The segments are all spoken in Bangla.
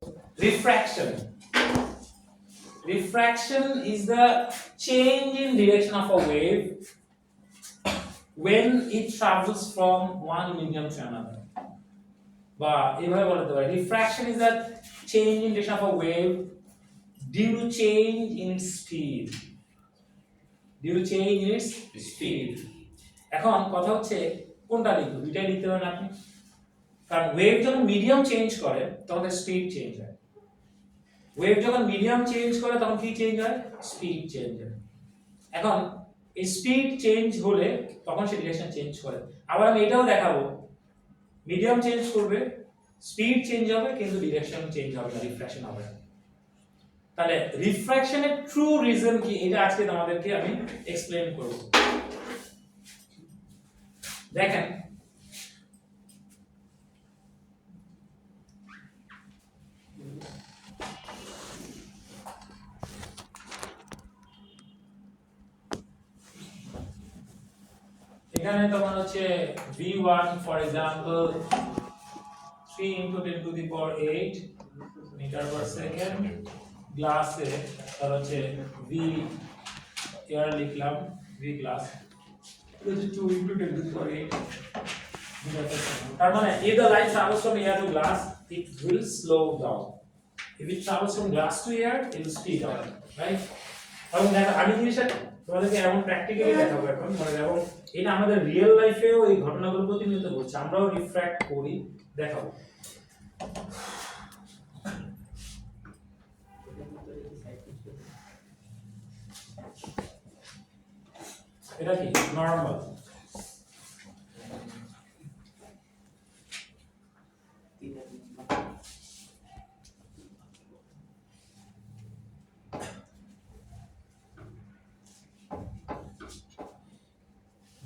Refraction. Refraction is the change in direction of a wave when it travels from one medium to another. বা এভাবে বলতে পারি refraction is the change in direction of a wave due to change in its speed. Due to change in its speed. এখন কথা হচ্ছে কোনটা লিখব? দুইটাই লিখতে পারেন আপনি। কারণ ওয়েভ যখন মিডিয়াম চেঞ্জ করে তখন তার স্পিড চেঞ্জ হয়। ওয়েভ যখন মিডিয়াম চেঞ্জ করে তখন কি চেঞ্জ হয়? স্পিড চেঞ্জ হয়। এখন এই স্পিড চেঞ্জ হলে তখন সে ডিরেকশন চেঞ্জ করে। আবার আমি এটাও দেখাবো মিডিয়াম চেঞ্জ করবে, স্পিড চেঞ্জ হবে কিন্তু ডিরেকশন চেঞ্জ হবে না, রিফ্রাকশন হবে না। তাহলে রিফ্রাকশনের ট্রু রিজন কি এটা আজকে তোমাদেরকে আমি এক্সপ্লেইন করব। দেখেন এখানে তোমার হচ্ছে v1 for example 3 * 10 to the power 8 metre per second, গ্লাসে তার হচ্ছে v এয়ার লিখলাম v glass 2 * 10 to the power 8 metre per second. তার মানে if the light travels from air to glass it will slow down, if it travels from glass to air it will speed up, right? এবং দেখো আমি জিনিসটা তোমাদেরকে এমন প্র্যাকটিক্যালি দেখাবো এখন, মানে দেখো এটা আমাদের রিয়েল লাইফেও এই ঘটনাগুলো প্রতিনিয়ত ঘটছে, আমরাও রিফ্র্যাক্ট করি, দেখাবো। এটা কি নরমাল,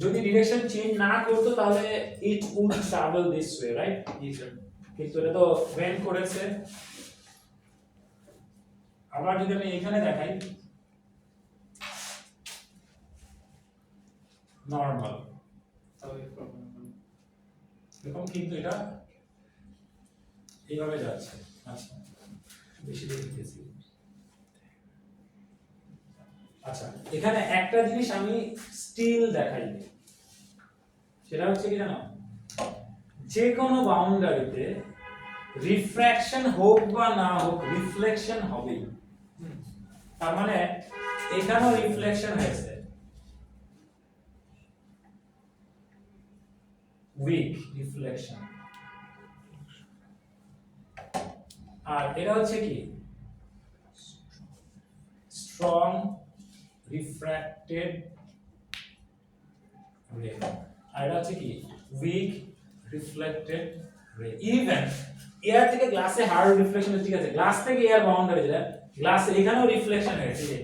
যদি ডিরেকশন চেঞ্জ না করতো তাহলে it would travel this way, right? কিন্তু এটা তো বেন্ড করেছে। আবার যদি আমি এখানে দেখাই নরমাল, দেখুন কিন্তু এটা এইভাবে যাচ্ছে। আচ্ছা বেশি দেখতেছি। আচ্ছা এখানে একটা জিনিস আমি স্টিল দেখাই, সেটা হচ্ছে কি জানো, যে কোনো বাউন্ডারিতে রিফ্র্যাকশন হোক বা না হোক রিফ্লেকশন হবেই। তার মানে এখানেও রিফ্লেকশন হয়েছে, উইক রিফ্লেকশন, আর এটা হচ্ছে কি স্ট্রং রিফ্র্যাক্টেড রে, আর এটা হচ্ছে কি উইক রিফ্লেক্টেড রে। ইভেন এয়ার থেকে গ্লাসে হার্ড রিফ্লেকশন, ঠিক আছে, গ্লাস থেকে এয়ার বাউন্ডারি যেটা গ্লাসে এখানেও রিফ্লেকশন হয়েছে।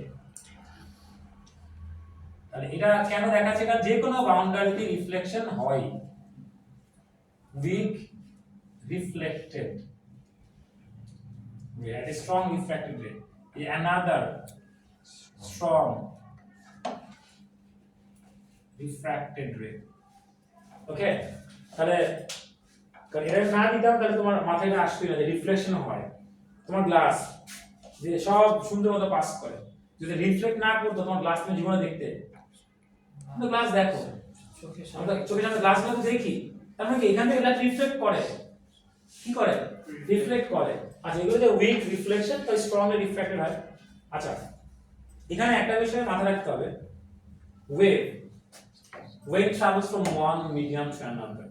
তাহলে এটা কেন দেখাচ্ছে? কারণ যে কোনো বাউন্ডারিতে রিফ্লেকশন হয়, weak reflected ray and a strong refracted ray, another strong refracted ray. Okay, তাহলে কারণ এটা না দিতাম তাহলে তোমার মাথায় না আসতো না যে রিফ্লেকশন হয়। তোমার গ্লাস যে সব সুন্দর মতো পাস করে, যদি রিফ্লেক্ট না করতো তোমার গ্লাস তুমি জীবনে দেখতে, কিন্তু গ্লাস দেখো চোখের সামনে গ্লাস গুলো দেখি, তার মানে এখান থেকে লাইট রিফ্লেক্ট করে, কি করে? রিফ্লেক্ট করে। আচ্ছা এগুলো যে উইক রিফ্লেকশন তো স্ট্রংলি রিফ্র্যাক্টেড হয়। আচ্ছা এখানে একটা বিষয় মাথায় রাখতে হবে, wave travels from one medium to another,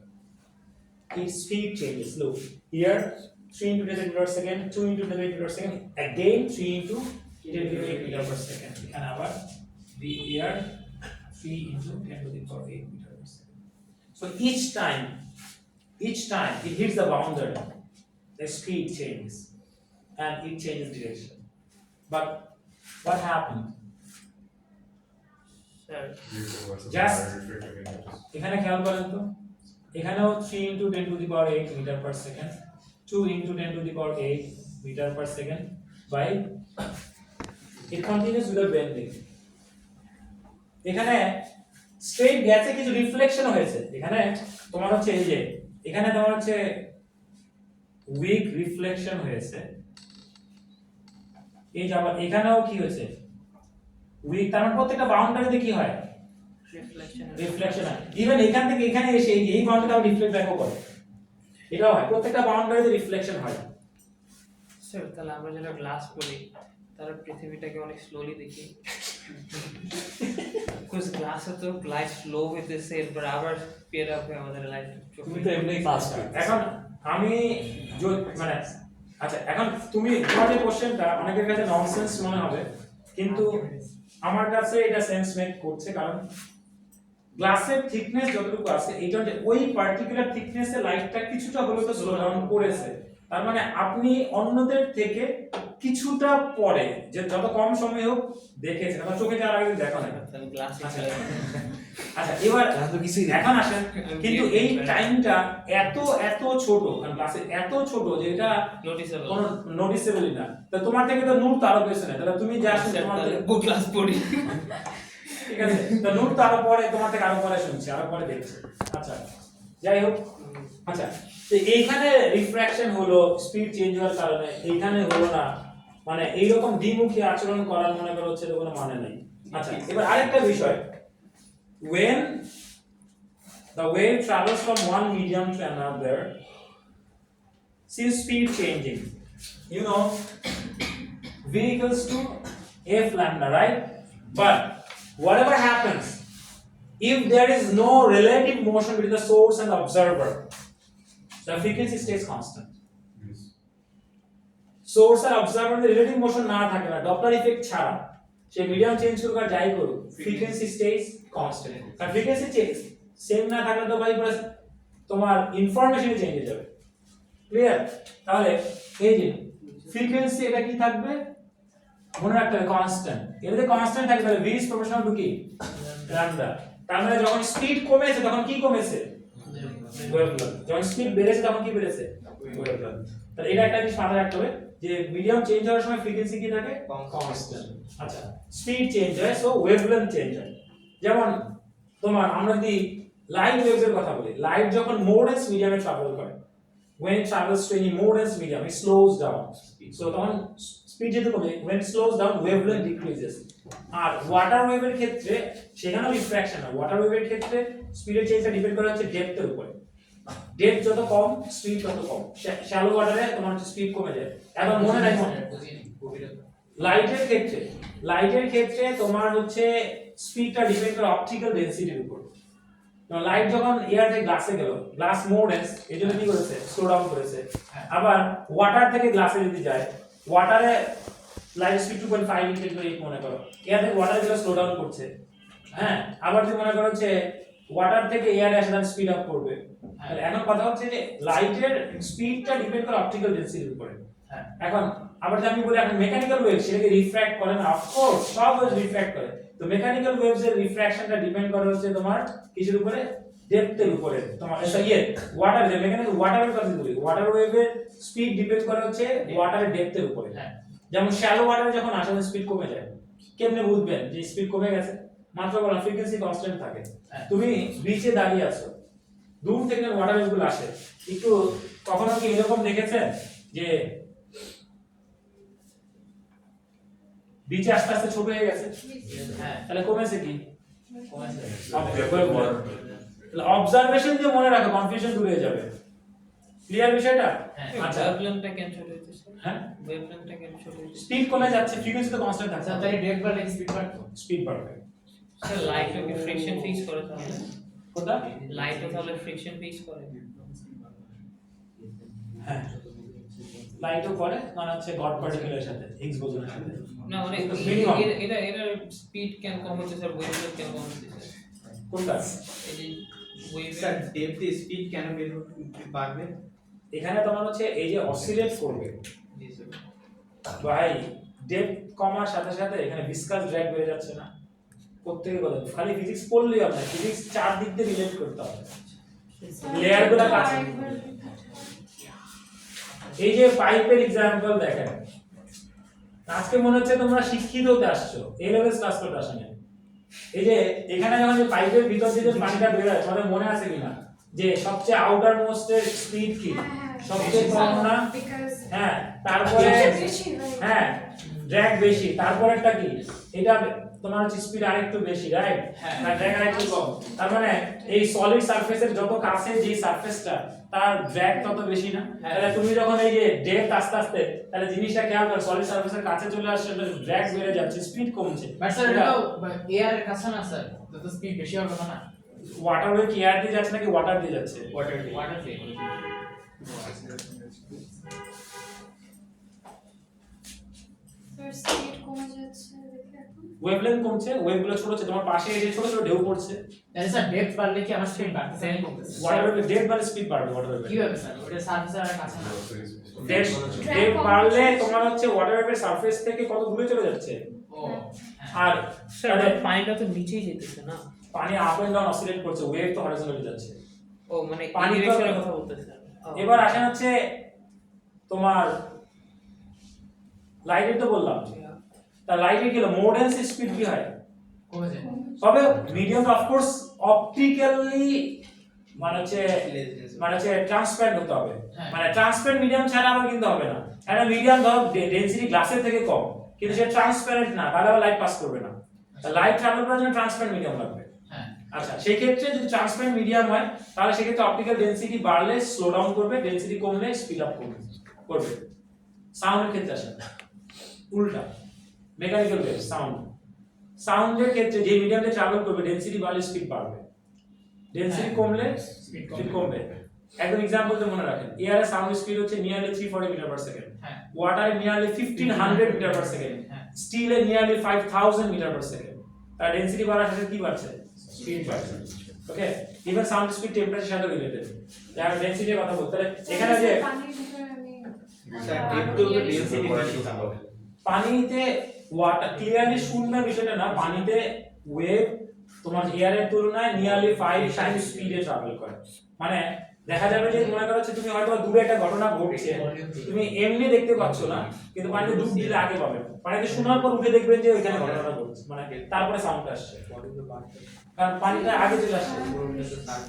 its speed changes. Look here 3 * 10 to the power second, 2 * 10 to the power second, again 3 * 10 to the meter per second, এখানে আবার the here 3 * 10 to the power 8 meter per second. So each time it hits the boundary, the speed changes and it changes direction. But what happened? Just এখানে খেয়াল করেন তো, এখানেও 3 * 10 to the power 8 meter per second, 2 * 10 to the power 8 meter per second by it continues without bending. এখানে স্ট্রেট গেছে কিছু রিফ্লেকশন হয়েছে, এখানে তোমার হচ্ছে এই যে এখানে তোমার হচ্ছে উইক রিফ্লেকশন হয়েছে, এই যে আবার এখানেও কি হয়েছে উইক, তার মানে প্রত্যেকটা বাউন্ডারিতে কি হয় রিফ্লেকশন হয়। ইভেন এখান থেকে এখানে এসে এই বাউন্ডারিতে আবার রিফ্লেক্ট ব্যাকও করে, এটাও হয়, প্রত্যেকটা বাউন্ডারিতে রিফ্লেকশন হয়। স্যার তাহলে আমরা যেটা গ্লাস পড়ি তার পৃথিবীটাকে অনেক স্লোলি দেখি, বিকজ গ্লাসে তো লাইট স্লো হইতেছে এরপর আবার স্পিড আপ হয়ে আমাদের লাইট তুমি তো এমনি ফাস্ট। এখন আমি মানে আচ্ছা, এখন তুমি তোমার যে কোশ্চেনটা অনেকের কাছে ননসেন্স মনে হবে, কিন্তু আমার কাছে এটা সেন্স মেক করছে, কারণ গ্লাসের থিকনেস যতটুকু আছে এইটা যে ওই পার্টিকুলার থিকনেসে লাইটটা কিছুটা হলেও তো স্লো ডাউন করেছে, তার মানে আপনি অন্যদের থেকে কিছুটা পরে যে যত কম সময় হোক দেখেছেন, আমার চোখে যাওয়ার আগে দেখা নাই। গ্লাস আচ্ছা এবার তো কিছুই না। এখন আসেন, কিন্তু এই টাইমটা এত এত ছোট, কারণ গ্লাসে এত ছোট যে এটা নোটিসেবল কোনো নোটিসেবলই না। তো তোমার থেকে তো নূর তো আরো পেছনে, তাহলে তুমি যা শুনছো তোমার থেকে বুক গ্লাস পড়ি, ঠিক আছে, তো নূর তো আরো পরে, তোমার থেকে আরো পরে শুনছে, আরো পরে দেখছে। আচ্ছা যাই হোক, আচ্ছা তো এইখানে রিফ্র্যাকশন হলো স্পিড চেঞ্জ হওয়ার কারণে, এইখানে হলো না, মানে এইরকম দ্বিমুখী আচরণ করার মনে করো হচ্ছে কোনো মানে নেই। আচ্ছা এবার আরেকটা বিষয়, when the wave travels from one medium to another, see speed changing, you know, v equals to f lambda, right? But whatever happens, if there is no relative motion between the source and the observer, the frequency stays constant. Source আর অবজারভার এর রিলেটিভ মোশন না থাকে না, ডপলার ইফেক্ট ছাড়া সে মিডিয়াম চেঞ্জ করুক আর যাই করুক, ফ্রিকোয়েন্সি স্টেজ কনস্ট্যান্ট। কারণ ফ্রিকোয়েন্সি চেঞ্জ সেম না থাকলে তো ভাই পুরো তোমার ইনফরমেশন চেঞ্জ হয়ে যাবে। ক্লিয়ার? তাহলে এই যে ফ্রিকোয়েন্সি এটা কি থাকবে মনে রাখতে হবে কনস্ট্যান্ট, এর যদি কনস্ট্যান্ট থাকে তাহলে v is proportional to কি ল্যাম্ডা। তার মানে যখন স্পিড কমেছে তখন কি কমেছে ওয়েভলেন্থ, যখন স্পিড বেড়েছে তখন কি বেড়েছে ওয়েভলেন্থ। তাহলে এটা একটা জিনিস মাথায় রাখতে হবে যে মিডিয়াম চেঞ্জ হওয়ার সময় ফ্রিকোয়েন্সি কি থাকে কনস্ট্যান্ট। আচ্ছা স্পিড চেঞ্জ হয় সো ওয়েভলেন্থ চেঞ্জ হয়। যেমন তোমার আমরা যদি লাইট ওয়েভস এর কথা বলি, লাইট যখন মোর ডেন্স মিডিয়ামে ট্রাভেল করে, when it travels to any more dense medium it slows down, so তখন স্পিড যেহেতু কমে, when it slows down wavelength decreases। আর ওয়াটার ওয়েভের ক্ষেত্রে সেখানেও রিফ্র্যাকশন হয়, ওয়াটার ওয়েভের ক্ষেত্রে স্পিডের চেঞ্জটা ডিপেন্ড করে হচ্ছে ডেপথের উপরে, ডেপথ যত কম স্পিড তত কম। শ্যালো ওয়াটারে তোমার হচ্ছে স্পিড কমে যায়। এখন মনে রাখো লাইটের ক্ষেত্রে তোমার হচ্ছে স্পিডটা ডিপেন্ড করে অপটিক্যাল ডেনসিটির উপর। লাইট যখন এয়ার থেকে গ্লাসে গেল, গ্লাস মোর ডেন্স এজন্য কি করেছে স্লো ডাউন করেছে। আবার ওয়াটার থেকে গ্লাসে যদি যায়, ওয়াটারে লাইট স্পিড 2.5 ইনক্রিজ করে মনে করো, এয়ার থেকে ওয়াটারে গেলে স্লো ডাউন করছে। হ্যাঁ আবার যদি মনে করো হচ্ছে ওয়াটার থেকে এয়ারে আসে তাহলে স্পিড আপ করবে। তাহলে এখন কথা হচ্ছে যে লাইটের স্পিডটা ডিপেন্ড করে অপটিক্যাল ডেনসিটির উপরে। হ্যাঁ এখন আবার যদি আমি বলি এখন মেকানিক্যাল ওয়েভ সেটাকে রিফ্র্যাক্ট করে না, অফ কোর্স সব ওয়েভ রিফ্র্যাক্ট করে। তো মেকানিক্যাল ওয়েভস এর রিফ্র্যাকশনটা ডিপেন্ড করে হচ্ছে তোমার কিসের উপরে, ডেপথের উপরে। তোমার ওয়াটার যে মেকানিক্যাল ওয়াটারের কথা বলি, ওয়াটার ওয়েভের স্পিড ডিপেন্ড করে হচ্ছে ওয়াটারের ডেপথের উপরে। হ্যাঁ যেমন শ্যালো ওয়াটারে যখন আসে স্পিড কমে যায়, কেমনে বুঝবেন যে স্পিড কমে গেছে? মাত্র বলা ফ্রিকোয়েন্সি কনস্ট্যান্ট থাকে। তুমি বিচে দাঁড়িয়ে আছো, দূর থেকে ওয়াটার ওয়েভগুলো আসে, একটু কখনো কি এরকম দেখেছেন যে বিচে আস্তে আস্তে ছোট হয়ে গেছে? হ্যাঁ তাহলে কমেছে কি? কমেছে। অবজারভেশন দিয়ে মনে রাখো, কনফিউশন দূর হয়ে যাবে। ক্লিয়ার বিষয়টা? আচ্ছা ওয়েভলেন্থটা কেন ছোট হইতেছে? হ্যাঁ ওয়েভলেন্থটা কেন ছোট হইতেছে? স্পিড কমে যাচ্ছে, ফ্রিকোয়েন্সি তো কনস্ট্যান্ট থাকছে। তাই ডেপথ বাড়লে স্পিড বাড়তো। স্পিড বাড়বে। স্যার লাইটও কি ফ্রিকশন ফিক্স করে তাহলে? কোনটা? লাইটও তাহলে ফ্রিকশন ফিক্স করে? হ্যাঁ লাইটও করে, মানে হচ্ছে গড পার্টিকেলের সাথে হিগস বোসনের সাথে। না মানে মিনিমাম এটা স্পিড কেন কম হচ্ছে স্যার, ওয়েভলেন্থ কেন কম হচ্ছে স্যার? কোনটা? এই যে ওয়েভ স্যার ডেপথ স্পিড কেন বাড়বে? এখানে তোমার হচ্ছে এই যে অসিলেট করবে ভাই, ডেপথ কমার সাথে সাথে এখানে ভিসকাস ড্র্যাগ বেড়ে যাচ্ছে না? প্রত্যেকের কথা খালি ফিজিক্স পড়লেই হবে না, ফিজিক্স চার দিক দিয়ে রিলেট করতে হবে, লেয়ারগুলো কাছে। এই যে পাইপের एग्जांपल দেখেন, আজকে মনে হচ্ছে তোমরা শিক্ষিত হতে আসছো, এ লেভেল ক্লাস করতে আসো না। এই যে এখানে যখন যে পাইপের ভিতর দিয়ে পানিটা বের হয়, তোমাদের মনে আছে কিনা যে সবচেয়ে আউটার মোস্ট এর স্পিড কি? সবচেয়ে কম না because হ্যাঁ তারপরে বেশি right? হ্যাঁ ড্র্যাগ বেশি তারপরেরটা কি এটা তোমার হচ্ছে স্পিড আরেকটু বেশি রাইট হ্যাঁ। না ড্র্যাগ আরেকটু কম তার মানে এই সলিড সারফেসের যত কাছে যে সারফেসটা তার ড্র্যাগ তত বেশি না হ্যাঁ। তাহলে তুমি যখন এই যে ডেপথ আস্তে আস্তে তাহলে জিনিসটা খেয়াল করো সলিড সারফেসের কাছে চলে আসছে ড্র্যাগ বেড়ে যাচ্ছে স্পিড কমছে বাট স্যার এটা এয়ার এর কাছে না স্যার তো স্পিড বেশি হবে না ওয়াটার ওয়ে কি এয়ার দিয়ে যাচ্ছে নাকি ওয়াটার দিয়ে যাচ্ছে ওয়াটার ওয়াটার দিয়ে Sir, speed কমে যাচ্ছে দেখে এখন ওয়েভলেন্থ কমছে ওয়েভগুলো ছোট হচ্ছে তোমার পাশে এই যে ছোট ছোট ঢেউ পড়ছে তাহলে স্যার ডেপথ বাড়লে কি আমার স্পিড বাড়তেছে না কমতেছে ওয়াটার ওয়েভ ডেপ বাড়লে স্পিড বাড়বে ওয়াটার ওয়েভ কি হবে স্যার ওটা সার্ফেসের আর কাছে না ডেপ বাড়লে তোমার হচ্ছে ওয়াটার ওয়েভের সারফেস থেকে কত দূরে চলে যাচ্ছে ও আর স্যার তাহলে পানিটা তো নিচেই যেতেছে না পানি আপ এন্ড ডাউন অসিলেট করছে ওয়েভ তো হরিজন্টালি যাচ্ছে ও মানে পানি তো- ডিরেকশনের কথা বলতেছেন এবার আসেন হচ্ছে তোমার লাইটের তো বললাম তা লাইটে গেলে মোর ডেন্স স্পিড কি হয় কমে যায় তবে মিডিয়াম অফ কোর্স অপটিক্যালি মানে হচ্ছে ট্রান্সপারেন্ট হতে হবে হ্যাঁ। মানে ট্রান্সপারেন্ট মিডিয়াম ছাড়া আবার কিন্তু হবে না একটা মিডিয়াম ধরো ডেনসিটি গ্লাসের থেকে কম কিন্তু সে ট্রান্সপারেন্ট না তাহলে আবার লাইট পাস করবে না লাইট ট্রাভেল করার জন্য ট্রান্সপারেন্ট মিডিয়াম লাগবে হ্যাঁ আচ্ছা সেই ক্ষেত্রে যদি ট্রান্সপারেন্ট মিডিয়াম হয় তাহলে সেক্ষেত্রে অপটিক্যাল ডেনসিটি বাড়লে স্লো ডাউন করবে ডেনসিটি কমলে স্পিড আপ করবে সাউন্ডের ক্ষেত্রে আসে উল্টা মেকানিক্যাল ওয়েভ সাউন্ডের ক্ষেত্রে যে মিডিয়ামে ট্রাভেল করবে ডেনসিটি বাড়লে স্পিড বাড়বে ডেনসিটি কমলে স্পিড কমবে একদম एग्जांपल তো মনে রাখেন এয়ারে সাউন্ড স্পিড হচ্ছে নিয়ারলি 340 মিটার পার সেকেন্ড হ্যাঁ ওয়াটারে নিয়ারলি 1500 মিটার পার সেকেন্ড হ্যাঁ। স্টিলে নিয়ারলি 5000 মিটার পার সেকেন্ড তার ডেনসিটি বাড়ার সাথে কি বাড়ছে স্পিড বাড়ছে okay even sound speed temperature সাথে রিলেটেড যারা ডেনসিটির কথা বলতে এখানে যে পানির ভিতরে আমি স্যার ডেপথ তো ডেনসিটি বেশি তাহলে পানিতে ওয়াটার ক্লিয়ারলি শূন্য বিষয়টা না পানিতে ওয়েভ তোমার এয়ারের তুলনায় নিয়ারলি 5 টাইমস স্পিডে ট্রাভেল করে মানে দেখা যাবে যে মনে করো যে তুমি হয়তো দূরে একটা ঘটনা ঘটছে তুমি এমনি দেখতে পাচ্ছ না কিন্তু পানিতে ডুব দিলে আগে পাবে পানিতে শোনার পর উঠে দেখবেন যে ওইখানে ঘটনাটা ঘটছে মানে তারপরে সাউন্ড আসছে কারণ পানিটা আগে চলে আসছে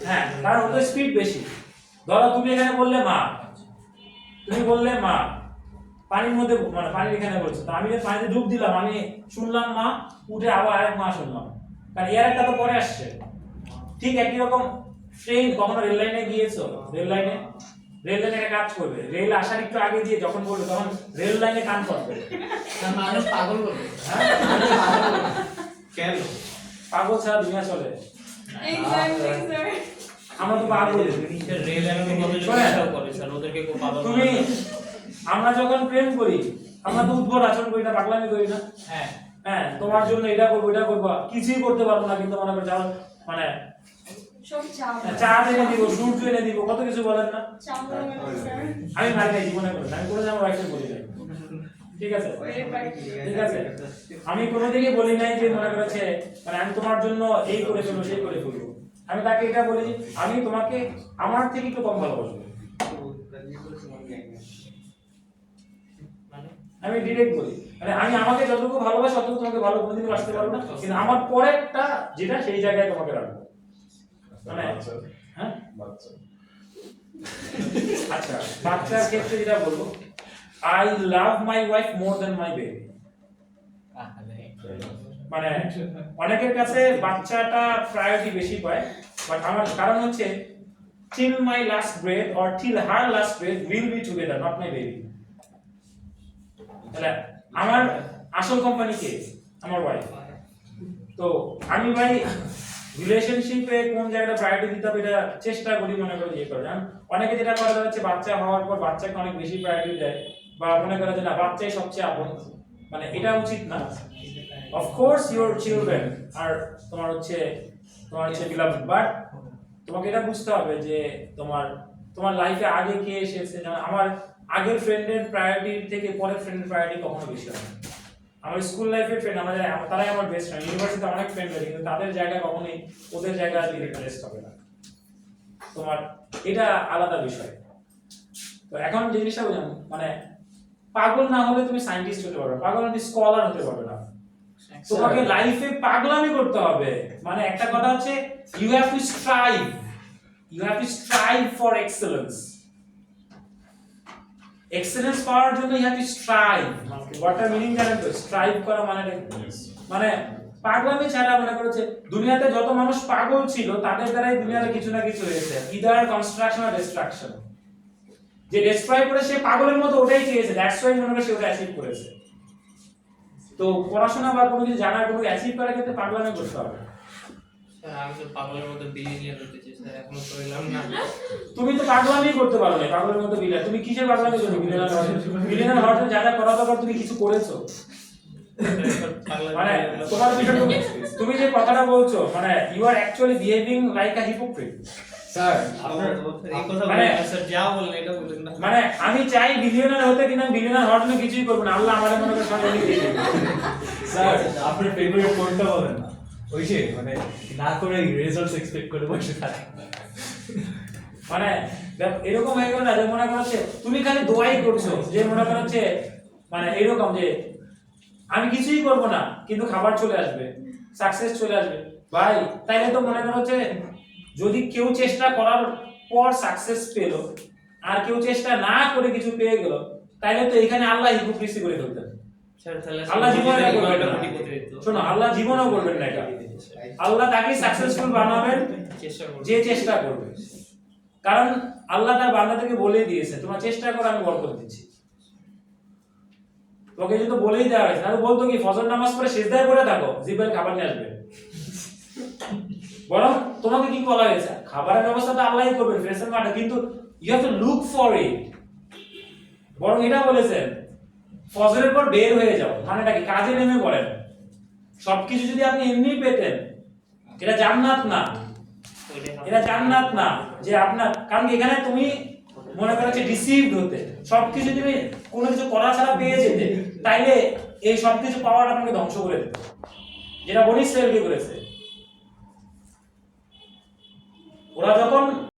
হ্যাঁ কারণ ওদের স্পিড বেশি ধরো তুমি এখানে বললে মা তুমি বললে মা পানির মধ্যে মানে পানির এখানে বলছো তো আমি যে পানিতে ডুব দিলাম আমি শুনলাম মা উঠে আবার আরেক মা শুনলাম কারণ এয়ারটা তো পরে আসছে ঠিক একই রকম ট্রেন কখনো রেল লাইনে গিয়েছো রেল লাইনে একটা কাজ করবে রেল আসার একটু আগে দিয়ে যখন বলবে তখন রেল লাইনে কান করবে স্যার মানুষ পাগল হবে হ্যাঁ কেন পাগল ছাড়া দুনিয়া চলে exactly sir আমরা তো পাগল রেল এমন কত শোনেন। চেষ্টাও করে স্যার ওদেরকে খুব পাগল তুমি আমরা যখন প্রেম করি আমরা তো উদ্ভট আচরণ করি না পাগলামি করি না হ্যাঁ হ্যাঁ তোমার জন্য এটা করবো এটা করবো কিছুই করতে পারবো না কিন্তু মনে করো যাও মানে সব চাপ চা এনে দিব ফ্রুট এনে দিব কত কিছু বলেন না চাপ স্যার আমি মারি নাই জীবনে করি না। আমি কোনো আমার ওয়াইফকে বলি নাই ঠিক আছে ঠিক আছে আমি কোনোদিনই বলি নাই যে মনে করেছে মানে আমি তোমার জন্য এই করে ফেলবো সেই করে ফেলবো আমি তাকে এটা বলি যে আমি তোমাকে আমার থেকে একটু কম ভালোবাসবো মানে আমি ডিরেক্ট বলি মানে আমি আমাকে যতটুকু ভালোবাসি ততটুকু তোমাকে ভালো কোনোদিনই বাসতে পারবো না কিন্তু আমার পরেরটা যেটা সেই জায়গায় তোমাকে রাখবো মানে হ্যাঁ আচ্ছা বাচ্চার ক্ষেত্রে যেটা বলবো I love my wife more than my baby মানে অনেকের কাছে বাচ্চাটা প্রায়োরিটি বেশি পায় বাট আমার কারণ হচ্ছে till my last breath or till her last breath will be together not my baby তাহলে আমার আসল কোম্পানি কে আমার ওয়াইফ তো আমি ভাই রিলেশনশিপে কোন জায়গাটা প্রায়োরিটি দিতে হবে এটা চেষ্টা করি মনে করি ইয়ে করে জানেন অনেকে যেটা করে হচ্ছে বাচ্চা হওয়ার পর বাচ্চাকে অনেক বেশি প্রায়োরিটি দেয় বা মনে করে যে না বাচ্চাই সবচেয়ে আপন মানে এটা উচিত না of course your children are তোমার হচ্ছে বিলাভড বাট তোমাকে এটা বুঝতে হবে যে তোমার লাইফে আগে কে এসেছে যেমন আমার আগের ফ্রেন্ডের প্রায়োরিটি থেকে পরের ফ্রেন্ডের প্রায়োরিটি কখনো বেশি হয় না। আমার স্কুল লাইফের ফ্রেন্ড তারাই আমার বেস্ট ফ্রেন্ড ইউনিভার্সিটিতে অনেক ফ্রেন্ড আছে কিন্তু তাদের জায়গা কখনোই ওদের জায়গা রিপ্লেস হবে না তোমার এটা আলাদা বিষয় তো এখন যে জিনিসটা বললাম মানে পাগল না হলে তুমি সায়েন্টিস্ট হতে পারবে পাগল হলে স্কলার হতে পারবে না তোমাকে লাইফে পাগলামি করতে হবে মানে একটা কথা হচ্ছে you have to strive for excellence excellence পাওয়ার জন্য you have to strive. What are meaning জানেন তো? স্ট্রাইভ করা মানে পাগলামি ছাড়া মনে করেছে দুনিয়াতে যত মানুষ পাগল ছিল তাদের দ্বারাই দুনিয়াতে কিছু না কিছু হয়েছে, ইদার কনস্ট্রাকশন আর ডিস্ট্রাকশন। যে ডিস্ট্রয় করে সে পাগলের মতো ওটাই চেয়েছে, দ্যাটস ওয়াই মনে করে সে ওটা অ্যাচিভ করেছে। তো পড়াশোনা বা কোনো কিছু জানার কোনো অ্যাচিভ করার ক্ষেত্রে পাগলামি করতে হবে। স্যার আমি তো পাগলের মতো বিলিয়নিয়ার হতে চাই স্যার, এখনো তো হইলাম না। তুমি তো পাগলামি করতে পারো না, পাগলের মতো বিলিয়ন। তুমি কিসের পাগলামি করছো? বিলিয়নার হওয়ার জন্য যা যা করা দরকার তুমি কিছু করেছো? মানে তোমার বিষয়টা তুমি যে কথাটা বলছো, মানে you are actually behaving like a hypocrite. Sir আপনার এই কথা মানে- বলেন স্যার, যা বলেন এটা বলেন না। মানে আমি চাই বিলিয়নার হতে, কিন্তু আমি বিলিয়নার হওয়ার জন্য কিছুই করবো না। আল্লাহ আমাদের মনে করে সব এনে দিয়ে দেবে। স্যার আপনার ফেভারিট কোনটা বলেন না, ওই যে মানে না করে রেজাল্টস এক্সপেক্ট করে বসে থাকে। মানে এরকম হয়ে গেল না যে মনে করছে তুমি খালি দোয়াই করছো, যে মনে করছে মানে এরকম যে আমি কিছুই করব না কিন্তু খাবার চলে আসবে, সাকসেস চলে আসবে। ভাই তাইলে তো মনে করছে যদি কেউ চেষ্টা করার পর সাকসেস পেল আর কেউ চেষ্টা না করে কিছু পেয়ে গেল, তাইলে তো এখানে আল্লাহ হিপোক্রিসি করে ফেলতেন। স্যার তাহলে আল্লাহ জীবনে এটা করবেন না। কোটি দিত। শোনো, আল্লাহ জীবনেও করবেন না এটা। আল্লাহ তাকে সাকসেসফুল বানাবেন চেষ্টা করুন। যে চেষ্টা করবে। কারণ আল্লাহ তার বান্দাদেরকে বলে দিয়েছে তোমার চেষ্টা করো, আমি বরকত দিচ্ছি। তোকে যদি বলেই দেওয়া হয়েছে, তাহলে বলতো কি ফজর নামাজ পড়ে সিজদায় পড়ে থাকো, জিব্রাইল খাবার নিয়ে আসবে। বরং তোমাকে কি বলা হয়েছে, খাবারের ব্যবস্থা তো আল্লাহই করবেন, ফেরেশতার মাঠে, কিন্তু you have to look for it. বরং এটা বলেছেন ফজরের পর বের হয়ে যাও, মানেটা কি কাজে নেমে পড়েন। সবকিছু যদি আপনি এমনি পেতেন, এটা জান্নাত না, এটা জান্নাত না যে আপনার। কারণ কি এখানে তুমি মনে করছো ডিসিভড হতে, সবকিছু তুমি কোনো কিছু করা ছাড়া পেয়ে যেতে, তাইলে এই সবকিছু পাওয়াটা আপনাকে ধ্বংস করে দিত, যেটা বনি ইসরায়েলকে করেছে। ওরা যখন